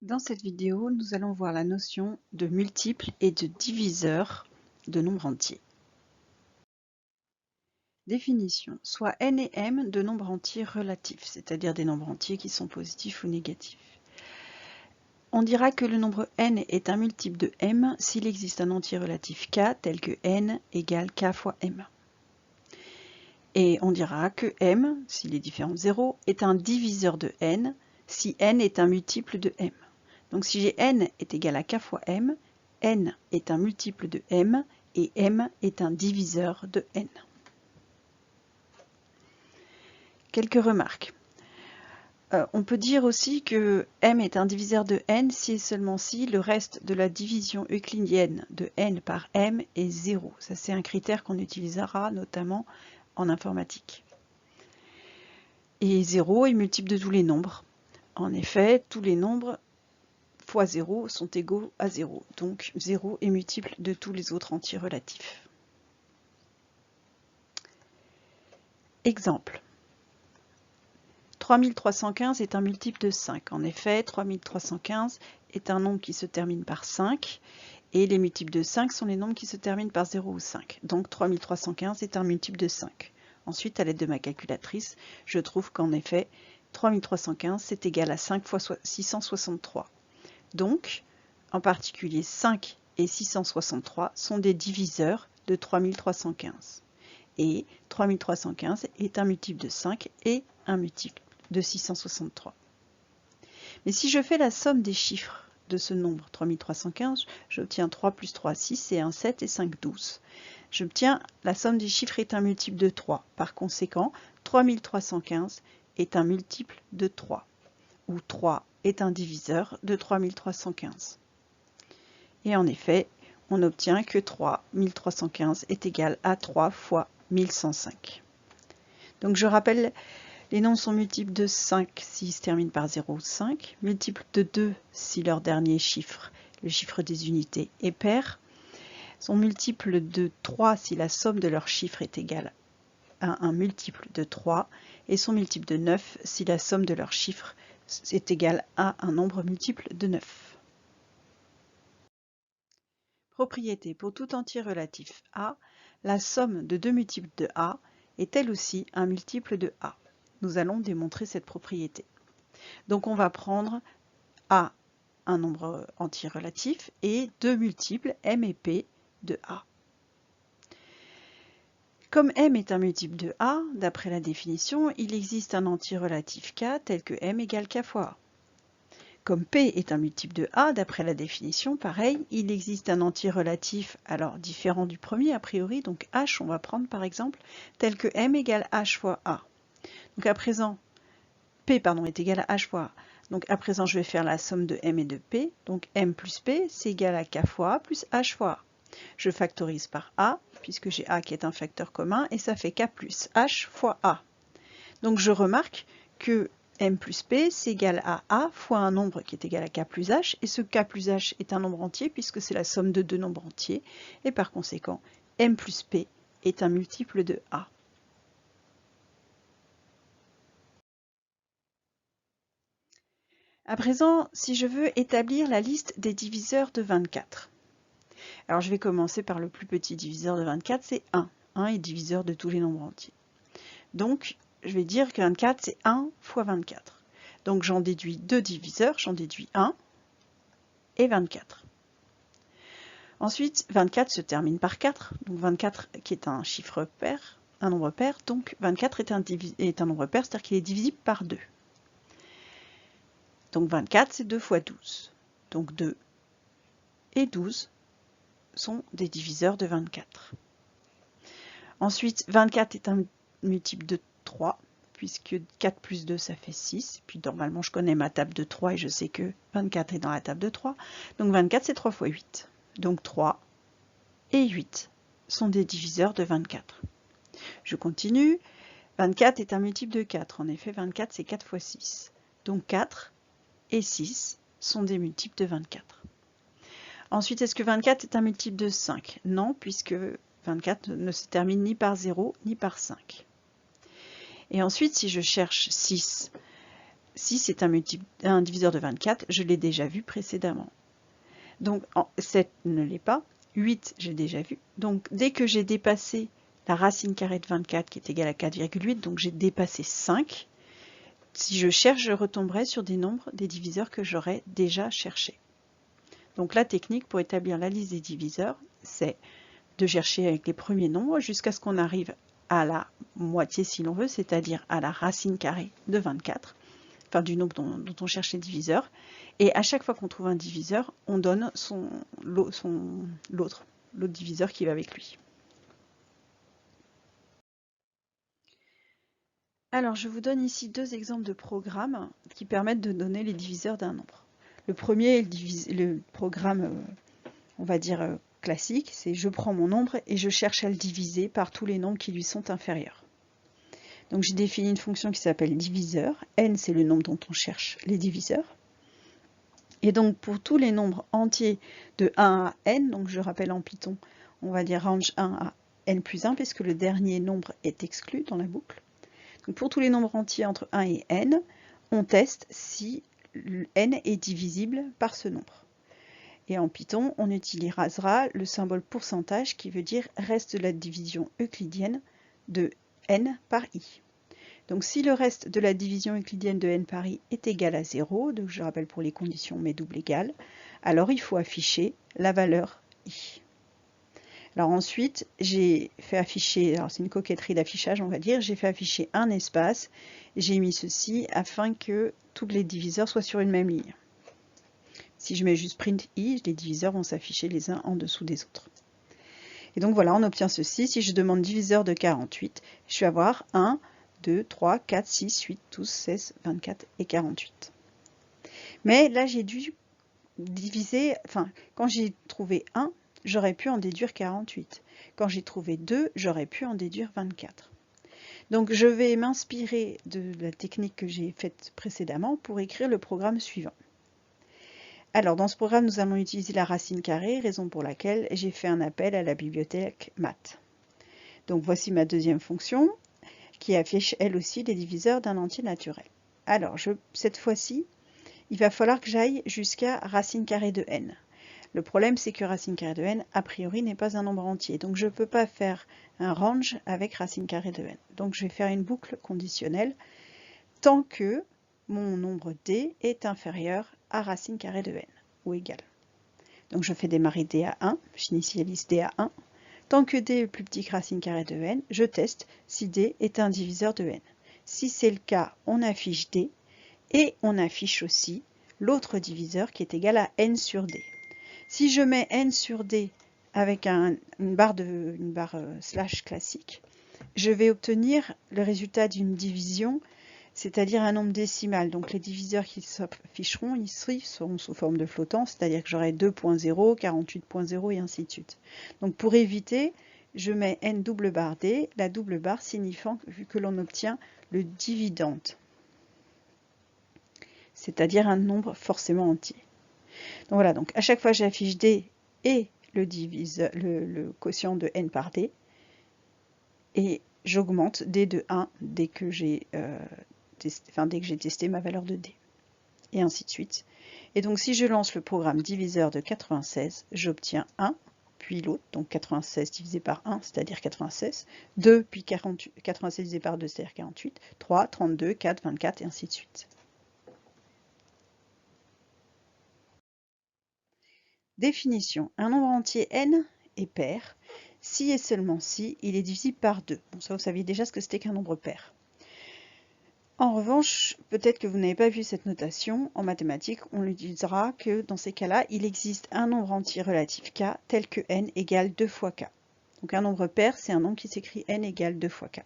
Dans cette vidéo, nous allons voir la notion de multiple et de diviseur de nombres entiers. Définition. Soit n et m de nombres entiers relatifs, c'est-à-dire des nombres entiers qui sont positifs ou négatifs. On dira que le nombre n est un multiple de m s'il existe un entier relatif k tel que n égale k fois m. Et on dira que m, s'il est différent de 0, est un diviseur de n si n est un multiple de m. Donc si j'ai n est égal à k fois m, n est un multiple de m et m est un diviseur de n. Quelques remarques. On peut dire aussi que m est un diviseur de n si et seulement si le reste de la division euclidienne de n par m est 0. Ça, c'est un critère qu'on utilisera notamment en informatique. Et 0 est multiple de tous les nombres. En effet, tous les nombres fois 0 sont égaux à 0. Donc 0 est multiple de tous les autres entiers relatifs. Exemple. 3315 est un multiple de 5. En effet, 3315 est un nombre qui se termine par 5 et les multiples de 5 sont les nombres qui se terminent par 0 ou 5. Donc 3315 est un multiple de 5. Ensuite, à l'aide de ma calculatrice, je trouve qu'en effet, 3315 c'est égal à 5 fois 663. Donc, en particulier 5 et 663 sont des diviseurs de 3315. Et 3315 est un multiple de 5 et un multiple de 663. Mais si je fais la somme des chiffres de ce nombre 3315, j'obtiens 3 plus 3, 6 et 1, 7 et 5, 12. J'obtiens la somme des chiffres est un multiple de 3. Par conséquent, 3315 est un multiple de 3, où 3 est un diviseur de 3315. Et en effet, on obtient que 3315 est égal à 3 fois 1105. Donc je rappelle, les nombres sont multiples de 5 s'ils se terminent par 0 ou 5, multiples de 2 si leur dernier chiffre, le chiffre des unités, est pair, sont multiples de 3 si la somme de leurs chiffres est égale à un multiple de 3, et sont multiples de 9 si la somme de leurs chiffres est égale à un nombre multiple de 9. Propriété. Pour tout entier relatif A, la somme de deux multiples de A est elle aussi un multiple de A. Nous allons démontrer cette propriété. Donc on va prendre A, un nombre entier relatif, et deux multiples M et P de A. Comme M est un multiple de A, d'après la définition, il existe un entier relatif K tel que M égale K fois A. Comme P est un multiple de A, d'après la définition, pareil, il existe un entier relatif, alors différent du premier a priori, donc H, on va prendre par exemple, tel que M égale H fois A. Donc à présent, P est égal à H fois A. Donc à présent, je vais faire la somme de M et de P. Donc M plus P, c'est égal à K fois A plus H fois A. Je factorise par A, puisque j'ai A qui est un facteur commun, et ça fait K plus H fois A. Donc je remarque que M plus P, c'est égal à A fois un nombre qui est égal à K plus H, et ce K plus H est un nombre entier puisque c'est la somme de deux nombres entiers, et par conséquent, M plus P est un multiple de A. À présent, si je veux établir la liste des diviseurs de 24. Alors je vais commencer par le plus petit diviseur de 24, c'est 1. 1 est diviseur de tous les nombres entiers. Donc, je vais dire que 24, c'est 1 fois 24. Donc j'en déduis deux diviseurs, j'en déduis 1 et 24. Ensuite, 24 se termine par 4, donc 24 qui est un chiffre pair, un nombre pair, donc 24 est un nombre pair, c'est-à-dire qu'il est divisible par 2. Donc 24, c'est 2 fois 12. Donc 2 et 12 sont des diviseurs de 24. Ensuite, 24 est un multiple de 3, puisque 4 plus 2, ça fait 6. Puis normalement, je connais ma table de 3 et je sais que 24 est dans la table de 3. Donc 24, c'est 3 fois 8. Donc 3 et 8 sont des diviseurs de 24. Je continue. 24 est un multiple de 4. En effet, 24, c'est 4 fois 6. Donc 4 et 6 sont des multiples de 24. Ensuite, est-ce que 24 est un multiple de 5? Non, puisque 24 ne se termine ni par 0 ni par 5. Et ensuite, si je cherche 6, si c'est un diviseur de 24, je l'ai déjà vu précédemment. Donc 7 ne l'est pas, 8 j'ai déjà vu. Donc dès que j'ai dépassé la racine carrée de 24 qui est égale à 4,8, donc j'ai dépassé 5, si je cherche, je retomberai sur des nombres, des diviseurs que j'aurais déjà cherchés. Donc la technique pour établir la liste des diviseurs, c'est de chercher avec les premiers nombres jusqu'à ce qu'on arrive à la moitié si l'on veut, c'est-à-dire à la racine carrée de 24, enfin du nombre dont on cherche les diviseurs. Et à chaque fois qu'on trouve un diviseur, on donne l'autre diviseur qui va avec lui. Alors je vous donne ici deux exemples de programmes qui permettent de donner les diviseurs d'un nombre. Le premier est le programme, on va dire, classique, c'est je prends mon nombre et je cherche à le diviser par tous les nombres qui lui sont inférieurs. Donc j'ai défini une fonction qui s'appelle diviseur. N, c'est le nombre dont on cherche les diviseurs. Et donc pour tous les nombres entiers de 1 à n, donc je rappelle en Python, on va dire range 1 à n plus 1, puisque le dernier nombre est exclu dans la boucle. Donc pour tous les nombres entiers entre 1 et n, on teste si n est divisible par ce nombre. Et en Python, on utilisera le symbole pourcentage qui veut dire reste de la division euclidienne de n par i. Donc si le reste de la division euclidienne de n par i est égal à 0, donc je rappelle pour les conditions mais double égale, alors il faut afficher la valeur i. Alors ensuite, j'ai fait afficher, alors c'est une coquetterie d'affichage on va dire, j'ai fait afficher un espace, j'ai mis ceci afin que tous les diviseurs soient sur une même ligne. Si je mets juste print i, les diviseurs vont s'afficher les uns en dessous des autres. Et donc voilà, on obtient ceci. Si je demande diviseur de 48, je vais avoir 1, 2, 3, 4, 6, 8, 12, 16, 24 et 48. Mais là, j'ai dû diviser, enfin, quand j'ai trouvé 1, j'aurais pu en déduire 48. Quand j'ai trouvé 2, j'aurais pu en déduire 24. Donc je vais m'inspirer de la technique que j'ai faite précédemment pour écrire le programme suivant. Alors dans ce programme, nous allons utiliser la racine carrée, raison pour laquelle j'ai fait un appel à la bibliothèque math. Donc voici ma deuxième fonction qui affiche elle aussi les diviseurs d'un entier naturel. Alors cette fois-ci, il va falloir que j'aille jusqu'à racine carrée de n. Le problème c'est que racine carrée de n a priori n'est pas un nombre entier, donc je ne peux pas faire un range avec racine carrée de n. Donc je vais faire une boucle conditionnelle tant que mon nombre d est inférieur à racine carrée de n, ou égal. Donc je fais démarrer d à 1, j'initialise d à 1. Tant que d est plus petit que racine carrée de n, je teste si d est un diviseur de n. Si c'est le cas, on affiche d, et on affiche aussi l'autre diviseur qui est égal à n sur d. Si je mets n sur d avec une barre slash classique, je vais obtenir le résultat d'une division, c'est-à-dire un nombre décimal. Donc les diviseurs qui s'afficheront ici seront sous forme de flottant, c'est-à-dire que j'aurai 2.0, 48.0 et ainsi de suite. Donc pour éviter, je mets n double barre d, la double barre signifiant que l'on obtient le dividende, c'est-à-dire un nombre forcément entier. Donc voilà, donc à chaque fois j'affiche d et le quotient de n par d, et j'augmente d de 1 dès que j'ai testé ma valeur de d, et ainsi de suite. Et donc si je lance le programme diviseur de 96, j'obtiens 1, puis l'autre, donc 96 divisé par 1, c'est-à-dire 96, 2, puis 96 divisé par 2, c'est-à-dire 48, 3, 32, 4, 24, et ainsi de suite. Définition. Un nombre entier n est pair si et seulement si il est divisible par 2. Bon, ça vous saviez déjà ce que c'était qu'un nombre pair. En revanche, peut-être que vous n'avez pas vu cette notation, en mathématiques, on l'utilisera que dans ces cas-là, il existe un nombre entier relatif k tel que n égale 2 fois k. Donc un nombre pair, c'est un nombre qui s'écrit n égale 2 fois k.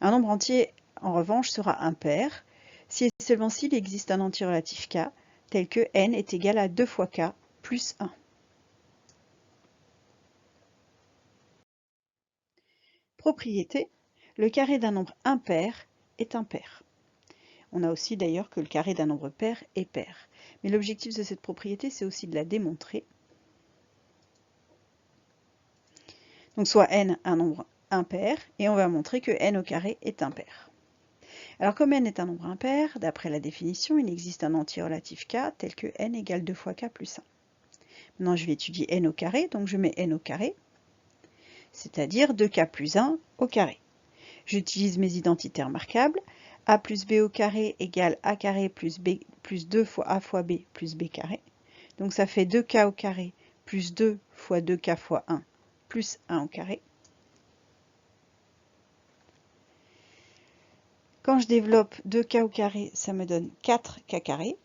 Un nombre entier, en revanche, sera impair si et seulement s'il existe un entier relatif k tel que n est égal à 2 fois k plus 1. Propriété, le carré d'un nombre impair est impair. On a aussi d'ailleurs que le carré d'un nombre pair est pair. Mais l'objectif de cette propriété, c'est aussi de la démontrer. Donc soit n un nombre impair, et on va montrer que n au carré est impair. Alors comme n est un nombre impair, d'après la définition, il existe un entier relatif k tel que n égale 2 fois k plus 1. Maintenant je vais étudier n au carré, donc je mets n au carré, c'est-à-dire 2k plus 1 au carré. J'utilise mes identités remarquables. A plus b au carré égale a carré plus b plus 2 fois a fois b plus b carré. Donc ça fait 2k au carré plus 2 fois 2k fois 1 plus 1 au carré. Quand je développe 2k au carré, ça me donne 4k carré.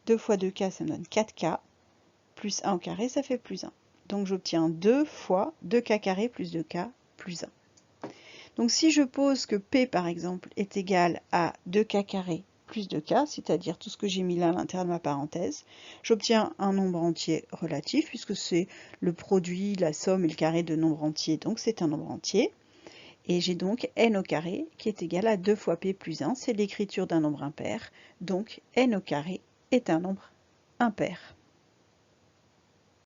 2 fois 2k, ça me donne 4k. Plus 1 au carré, ça fait plus 1. Donc j'obtiens 2 fois 2k carré plus 2k plus 1. Donc si je pose que P par exemple est égal à 2k carré plus 2k, c'est-à-dire tout ce que j'ai mis là à l'intérieur de ma parenthèse, j'obtiens un nombre entier relatif puisque c'est le produit, la somme et le carré de nombres entiers, donc c'est un nombre entier. Et j'ai donc n au carré qui est égal à 2 fois P plus 1, c'est l'écriture d'un nombre impair, donc n au carré est un nombre impair.